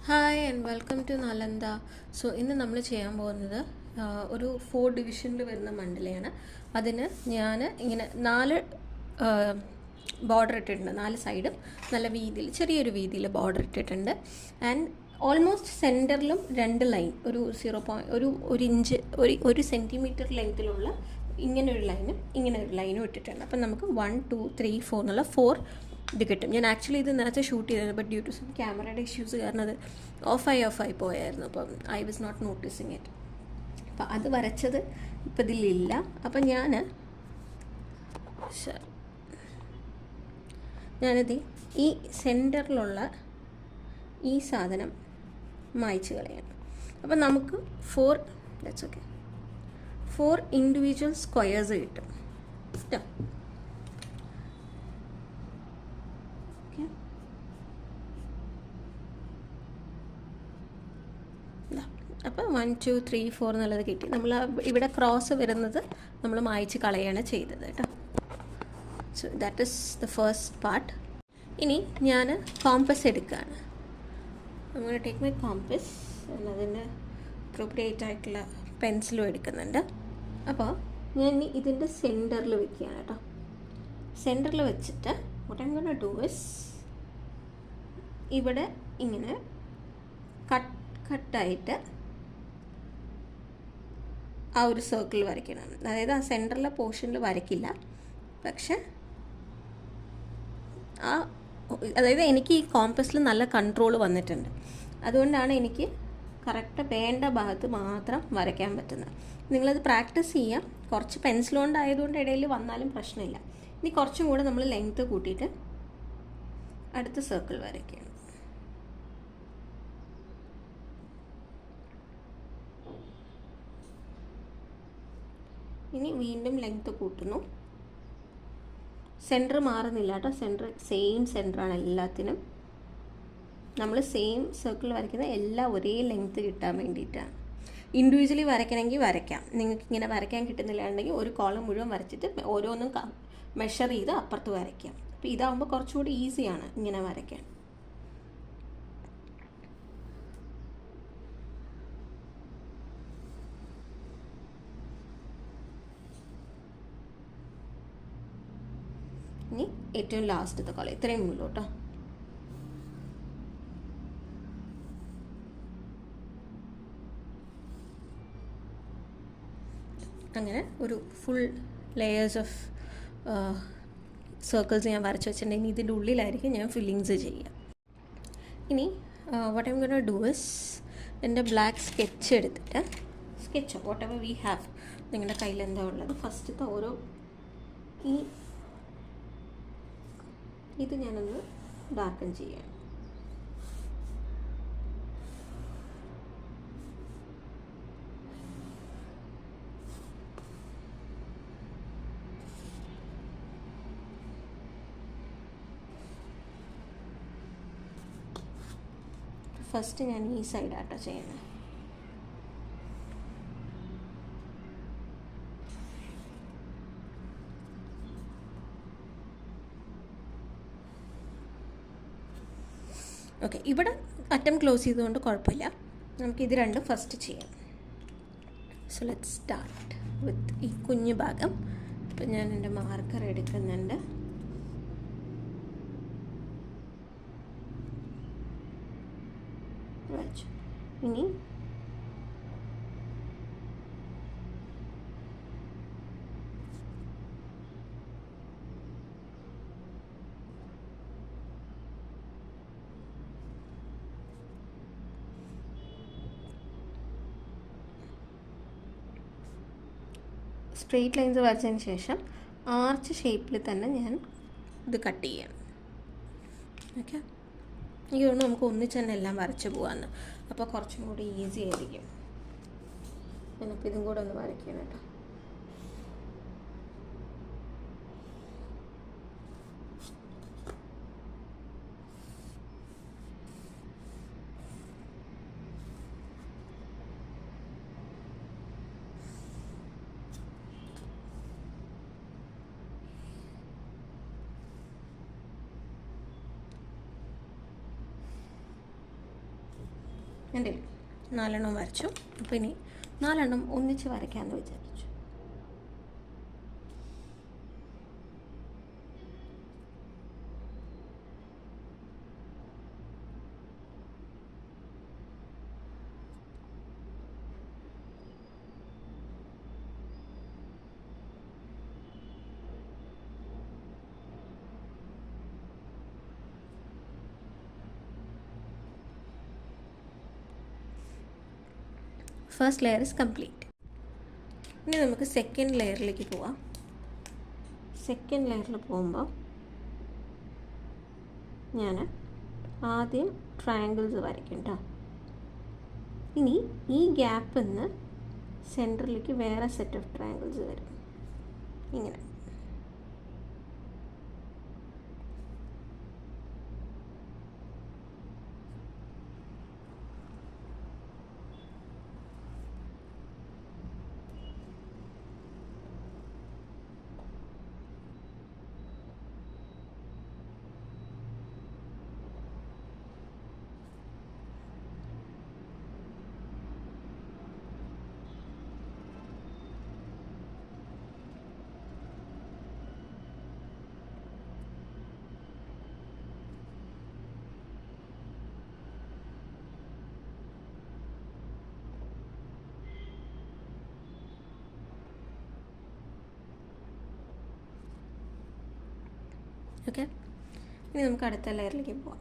Hi and welcome to Nalanda. So ഇന്ന് നമ്മൾ ചെയ്യാൻ പോകുന്നത് ഒരു 4 ഡിവിഷനിൽ വരുന്ന മണ്ഡലയാണ്. അതിന് ഞാൻ ഇങ്ങനെ 4 ബോർഡർ ഇട്ടിട്ടുണ്ട്. 4 സൈഡും നല്ല വീതിയിൽ, ചെറിയൊരു വീതിയിൽ ബോർഡർ ഇട്ടിട്ടുണ്ട്. ആൻഡ് ഓൾമോസ്റ്റ് സെൻറ്ററിലും 2 ലൈൻ, ഒരു 0. ഒരു ഇഞ്ച്, ഒരു സെൻറ്റിമീറ്റർ ലെങ്ത്തിലുള്ള ഇങ്ങനെ ഒരു ലൈനും ഇങ്ങനെ ഒരു ലൈനും ഇട്ടിട്ടുണ്ട്. അപ്പം നമുക്ക് 1 2 3 4 എന്നുള്ള 4 ഇത് കിട്ടും. ഞാൻ ആക്ച്വലി ഇത് നേരത്തെ ഷൂട്ട് ചെയ്തിരുന്നു, ബട്ട് ഡ്യൂ ടു സം ക്യാമറയുടെ ഇഷ്യൂസ് കാരണം അത് ഓഫായി പോയായിരുന്നു. അപ്പം I was not noticing it. അപ്പം അത് വരച്ചത് ഇപ്പം ഇതിലില്ല. അപ്പം ഞാനിത് ഈ സെൻറ്ററിലുള്ള ഈ സാധനം മായ്ച്ച് കളയണം. അപ്പം നമുക്ക് 4 ഇൻഡിവിജ്വൽ സ്ക്വയേഴ്സ് കിട്ടും. അപ്പോൾ 1 2 3 4 എന്നുള്ളത് കിട്ടി. നമ്മൾ ഇവിടെ ക്രോസ് വരുന്നത് നമ്മൾ മായ്ച്ച് കളയാണ് ചെയ്തത് കേട്ടോ. So that is the first part. ഇനി ഞാൻ കോമ്പസ് എടുക്കുകയാണ്. നമ്മൾ ടേക്ക് മൈ കോമ്പസ്. അതിൻ്റെ അപ്രോപ്രിയേറ്റ് ആയിട്ടുള്ള പെൻസിലും എടുക്കുന്നുണ്ട്. അപ്പോൾ ഞാൻ ഇതിൻ്റെ സെൻറ്ററിൽ വെക്കുകയാണ് കേട്ടോ. സെൻറ്ററിൽ വെച്ചിട്ട് what I'm gonna do is ഇവിടെ ഇങ്ങനെ കട്ടായിട്ട് ആ ഒരു സർക്കിൾ വരയ്ക്കണം. അതായത് ആ സെൻറ്ററിലെ പോർഷനിൽ വരയ്ക്കില്ല, പക്ഷെ അതായത് എനിക്ക് ഈ കോമ്പസിൽ നല്ല കൺട്രോൾ വന്നിട്ടുണ്ട്. അതുകൊണ്ടാണ് എനിക്ക് കറക്റ്റ് വേണ്ട ഭാഗത്ത് മാത്രം വരയ്ക്കാൻ പറ്റുന്നത്. നിങ്ങളത് പ്രാക്ടീസ് ചെയ്യാം. കുറച്ച് പെൻസിൽ കൊണ്ടായതുകൊണ്ട് ഇടയിൽ വന്നാലും പ്രശ്നമില്ല. ഇനി കുറച്ചും കൂടെ നമ്മൾ ലെങ്ത്ത് കൂട്ടിയിട്ട് അടുത്ത സർക്കിൾ വരയ്ക്കുകയാണ്. ഇനി വീണ്ടും ലെങ്ത്ത് കൂട്ടുന്നു. സെൻറ്റർ മാറുന്നില്ല കേട്ടോ. സെയിം സെൻറ്ററാണ് എല്ലാത്തിനും. നമ്മൾ സെയിം സർക്കിൾ വരയ്ക്കുന്ന എല്ലാം ഒരേ ലെങ്ത്ത് കിട്ടാൻ വേണ്ടിയിട്ടാണ്. ഇൻഡിവിജ്വലി വരയ്ക്കണമെങ്കിൽ വരയ്ക്കാം. നിങ്ങൾക്ക് ഇങ്ങനെ വരയ്ക്കാൻ കിട്ടുന്നില്ല ഉണ്ടെങ്കിൽ ഒരു കോളം മുഴുവൻ വരച്ചിട്ട് ഓരോന്നും മെഷർ ചെയ്ത് അപ്പുറത്ത് വരയ്ക്കാം. അപ്പോൾ ഇതാകുമ്പോൾ കുറച്ചുകൂടി ഈസിയാണ് ഇങ്ങനെ വരയ്ക്കാൻ. ഇനി ഏറ്റവും ലാസ്റ്റത്തെ കോളം ഇത്രയും ഉള്ളൂ കേട്ടോ. അങ്ങനെ ഒരു ഫുൾ ലെയേഴ്സ് ഓഫ് സർക്കിൾസ് ഞാൻ വരച്ച് വെച്ചിട്ടുണ്ടെങ്കിൽ ഇതിൻ്റെ ഉള്ളിലായിരിക്കും ഞാൻ ഫില്ലിങ്സ് ചെയ്യുക. ഇനി what I'm gonna do is എൻ്റെ ബ്ലാക്ക് സ്കെച്ച് എടുത്തിട്ട്, സ്കെച്ചോ വാട്ട് എവർ വി ഹാവ്, നിങ്ങളുടെ കയ്യിൽ എന്താ ഉള്ളത്, ഫസ്റ്റത്തെ ഓരോ ഇത് ഞാനൊന്ന് ഡാർക്കൻ ചെയ്യാം. ഫസ്റ്റ് ഞാൻ ഈ സൈഡാട്ടോ ചെയ്യണേ. ഓക്കെ, ഇവിടെ അറ്റം ക്ലോസ് ചെയ്തുകൊണ്ട് കുഴപ്പമില്ല. നമുക്കിത് രണ്ടും ഫസ്റ്റ് ചെയ്യാം. സോ ലെറ്റ്സ് സ്റ്റാർട്ട് വിത്ത് ഈ കുഞ്ഞു ഭാഗം. ഇപ്പം ഞാൻ എൻ്റെ മാർക്കർ എടുക്കുന്നുണ്ട്. വെച്ചു. ഇനി സ്ട്രെയിറ്റ് ലൈൻസ് വരച്ചതിന് ശേഷം ആർച്ച് ഷേപ്പിൽ തന്നെ ഞാൻ ഇത് കട്ട് ചെയ്യണം. ഓക്കെ, എനിക്ക് തോന്നുന്നു നമുക്ക് ഒന്നിച്ച് തന്നെ എല്ലാം വരച്ച് പോകാമെന്ന്. അപ്പോൾ കുറച്ചും കൂടി ഈസി ആയിരിക്കും. ഞാനിപ്പോൾ ഇതും കൂടെ ഒന്ന് വരയ്ക്കണം കേട്ടോ. എൻ്റെ 4 വരച്ചു. അപ്പോൾ ഇനി 4 ഒന്നിച്ച് വരയ്ക്കാമെന്ന് വിചാരിച്ചു. First layer is complete. ഇനി നമുക്ക് സെക്കൻഡ് ലെയറിലേക്ക് പോവാം. സെക്കൻഡ് ലെയറിൽ പോകുമ്പോൾ ഞാൻ ആദ്യം ട്രയാങ്കിൾസ് വരയ്ക്കും കേട്ടോ. ഇനി ഈ ഗ്യാപ്പിൽ നിന്ന് സെൻറ്ററിലേക്ക് വേറെ സെറ്റ് ഓഫ് ട്രയാങ്കിൾസ് വരും ഇങ്ങനെ. ഓക്കെ, ഇനി നമുക്ക് അടുത്ത ലെയറിലേക്ക് പോവാം.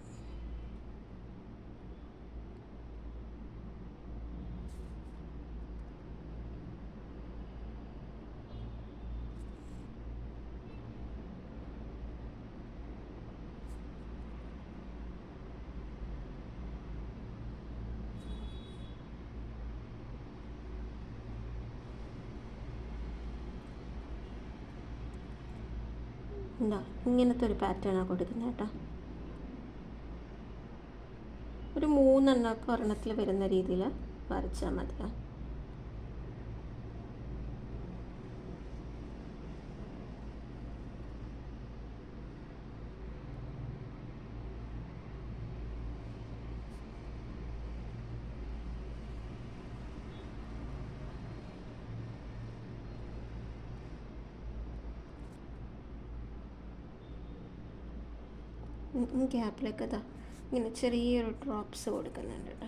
എന്താ ഇങ്ങനത്തെ ഒരു പാറ്റേണാണ് കൊടുക്കുന്നത് കേട്ടോ. ഒരു 3 ഒരെണ്ണത്തിൽ വരുന്ന രീതിയിൽ വരച്ചാൽ മതി. ഗ്യാപ്പിലേക്ക് ഇതാ ഇങ്ങനെ ചെറിയൊരു ഡ്രോപ്സ് കൊടുക്കുന്നുണ്ട് കേട്ടോ.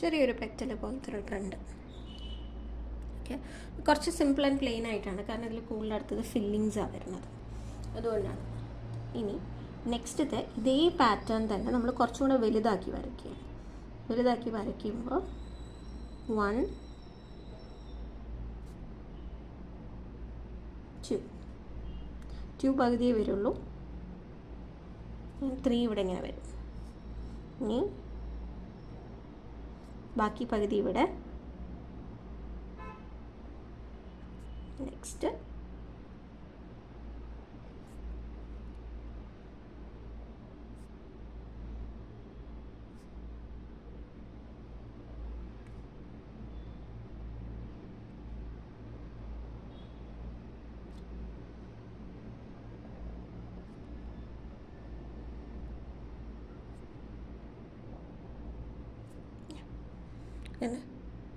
ചെറിയൊരു പെറ്റൽ പോലത്തെ ഒരു ട്രെൻഡ്. ഓക്കെ, കുറച്ച് സിമ്പിൾ ആൻഡ് പ്ലെയിൻ ആയിട്ടാണ്, കാരണം ഇതിൽ കൂടുതൽ അടുത്തത് ഫില്ലിങ്സാണ് വരുന്നത്, അതുകൊണ്ടാണ്. ഇനി നെക്സ്റ്റത്തെ ഇതേ പാറ്റേൺ തന്നെ നമ്മൾ കുറച്ചും കൂടെ വലുതാക്കി വരയ്ക്കുക. വലുതാക്കി വരയ്ക്കുമ്പോൾ 1 2 പകുതിയേ വരുള്ളൂ. 3 ഇവിടെ ഇങ്ങനെ വരും. ഇനി ബാക്കി പകുതി ഇവിടെ. നെക്സ്റ്റ്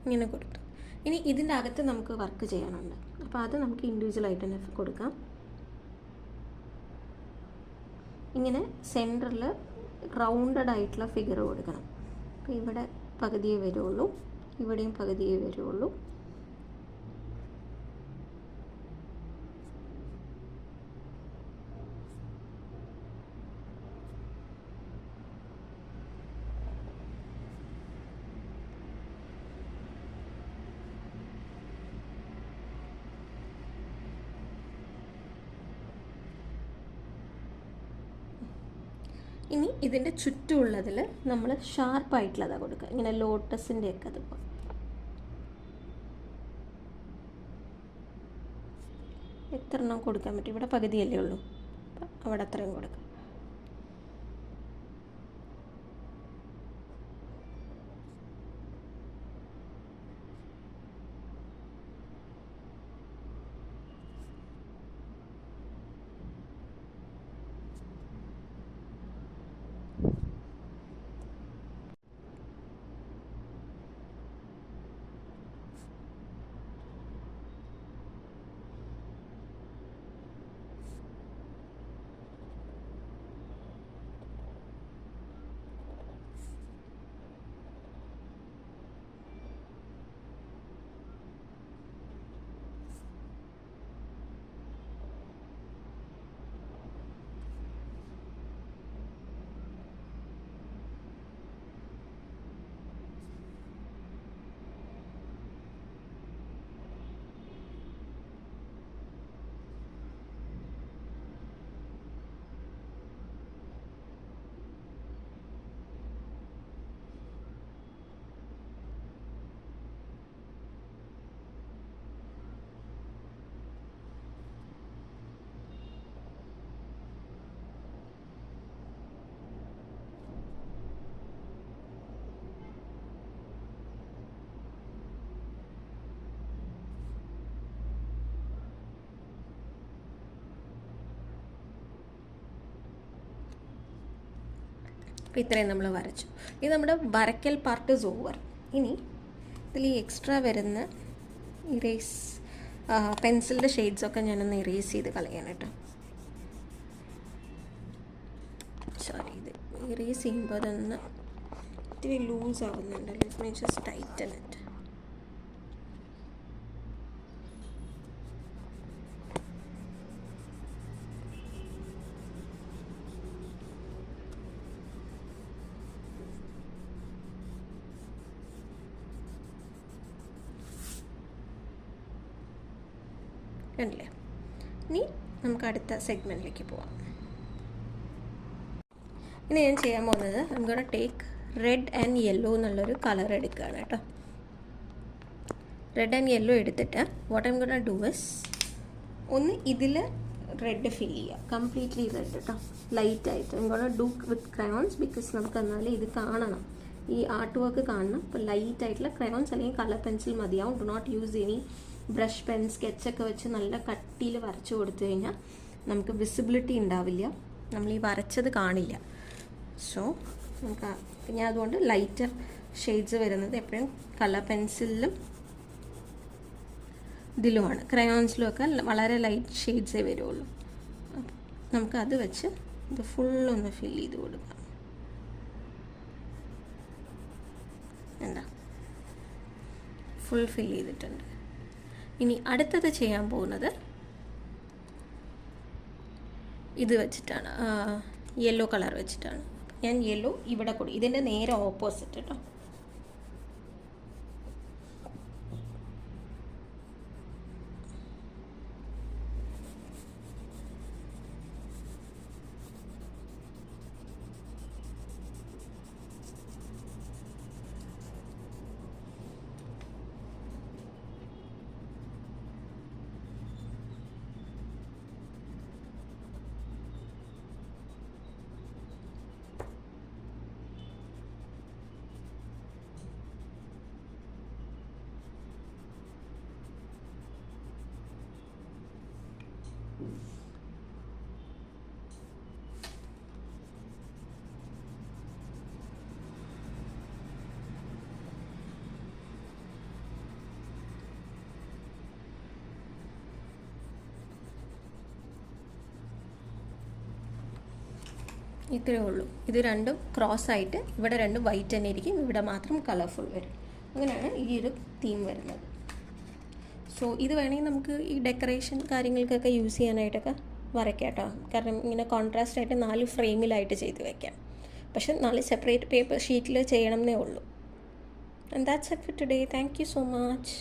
ഇങ്ങനെ കൊടുത്തു. ഇനി ഇതിൻ്റെ അകത്ത് നമുക്ക് വർക്ക് ചെയ്യാനുണ്ട്, അപ്പോൾ അത് നമുക്ക് ഇൻഡിവിജ്വലായിട്ട് തന്നെ കൊടുക്കാം. ഇങ്ങനെ സെൻറ്ററിൽ റൗണ്ടഡ് ആയിട്ടുള്ള ഫിഗർ കൊടുക്കണം. അപ്പോൾ ഇവിടെ പകുതിയേ വരുള്ളൂ, ഇവിടെയും പകുതിയേ വരുള്ളൂ. ഇനി ഇതിൻ്റെ ചുറ്റുമുള്ളതിൽ നമ്മൾ ഷാർപ്പായിട്ടുള്ളതാണ് കൊടുക്കുക, ഇങ്ങനെ ലോട്ടസിൻ്റെ ഒക്കെ അതുപോലെ. എത്ര എണ്ണം കൊടുക്കാൻ പറ്റും? ഇവിടെ പകുതിയല്ലേ ഉള്ളൂ, അപ്പം അവിടെ അത്രയും കൊടുക്കാം. അപ്പോൾ ഇത്രയും നമ്മൾ വരച്ചു. ഇത് നമ്മുടെ വരയ്ക്കൽ പാർട്ട് ഈസ് ഓവർ. ഇനി ഇതിൽ ഈ എക്സ്ട്രാ വരുന്ന ഇറേസ് പെൻസിലിൻ്റെ ഷെയ്ഡ്സൊക്കെ ഞാനൊന്ന് ഇറേസ് ചെയ്ത് കളയാണ് കേട്ടോ. സോറി, ഇത് ഇറേസ് ചെയ്യുമ്പോൾ അതൊന്ന് ഇത്തിരി ലൂസ് ആവുന്നുണ്ട്. Let me just Titan it. കണ്ടില്ലേ? ഇനി നമുക്ക് അടുത്ത സെഗ്മെൻറ്റിലേക്ക് പോവാം. ഇനി ഞാൻ ചെയ്യാൻ പോകുന്നത് നമുക്ക് ടേക്ക് റെഡ് ആൻഡ് യെല്ലോ എന്നുള്ളൊരു കളർ എടുക്കുകയാണ് കേട്ടോ. റെഡ് ആൻഡ് യെല്ലോ എടുത്തിട്ട് what I'm gonna do is ഒന്ന് ഇതിൽ റെഡ് ഫിൽ ചെയ്യുക, കംപ്ലീറ്റ്ലി റെഡ് കേട്ടോ, ലൈറ്റായിട്ട്. I'm gonna do with crayons because നമുക്ക് എന്നാലേ ഇത് കാണണം, ഈ ആർട്ട് വർക്ക് കാണണം. അപ്പോൾ ലൈറ്റായിട്ടുള്ള ക്രയോൺസ് അല്ലെങ്കിൽ കളർ പെൻസിൽ മതിയാവും. Do not use any brush pen, സ്കെച്ചൊക്കെ വെച്ച് നല്ല കട്ടിയിൽ വരച്ചു കൊടുത്തു കഴിഞ്ഞാൽ നമുക്ക് വിസിബിലിറ്റി ഉണ്ടാവില്ല, നമ്മൾ ഈ വരച്ചത് കാണില്ല. സോ നമുക്ക് ഞാൻ അതുകൊണ്ട് ലൈറ്റർ ഷെയ്ഡ്സ് വരുന്നത് എപ്പോഴും കളർ പെൻസിലും ഇതിലുമാണ്. ക്രയോൺസിലുമൊക്കെ വളരെ ലൈറ്റ് ഷെയ്ഡ്സേ വരുള്ളൂ. നമുക്ക് അത് വെച്ച് ഇത് ഫുള്ളൊന്ന് ഫിൽ ചെയ്ത് കൊടുക്കാം. എന്താ ഫുൾ ഫിൽ ചെയ്തിട്ടുണ്ട്. ഇനി അടുത്തത് ചെയ്യാൻ പോകുന്നത് ഇത് വെച്ചിട്ടാണ്, യെല്ലോ കളർ വെച്ചിട്ടാണ്. ഞാൻ യെല്ലോ ഇവിടെ കൂടി ഇതിൻ്റെ നേരെ ഓപ്പോസിറ്റ് കേട്ടോ. ഇത്രയേ ഉള്ളൂ. ഇത് രണ്ടും ക്രോസ് ആയിട്ട് ഇവിടെ രണ്ടും വൈറ്റ് തന്നെ ഇരിക്കും, ഇവിടെ മാത്രം കളർഫുൾ വരും. അങ്ങനെയാണ് ഈ ഒരു തീം വരുന്നത്. സോ ഇത് വേണമെങ്കിൽ നമുക്ക് ഈ ഡെക്കറേഷൻ കാര്യങ്ങൾക്കൊക്കെ യൂസ് ചെയ്യാനായിട്ടൊക്കെ വരയ്ക്കാം കേട്ടോ. കാരണം ഇങ്ങനെ കോൺട്രാസ്റ്റ് ആയിട്ട് 4 ഫ്രെയിമിലായിട്ട് ചെയ്ത് വയ്ക്കാം. പക്ഷെ 4 സെപ്പറേറ്റ് പേപ്പർ ഷീറ്റിൽ ചെയ്യണമെന്നേ ഉള്ളൂ. And that's it for today. Thank you so much.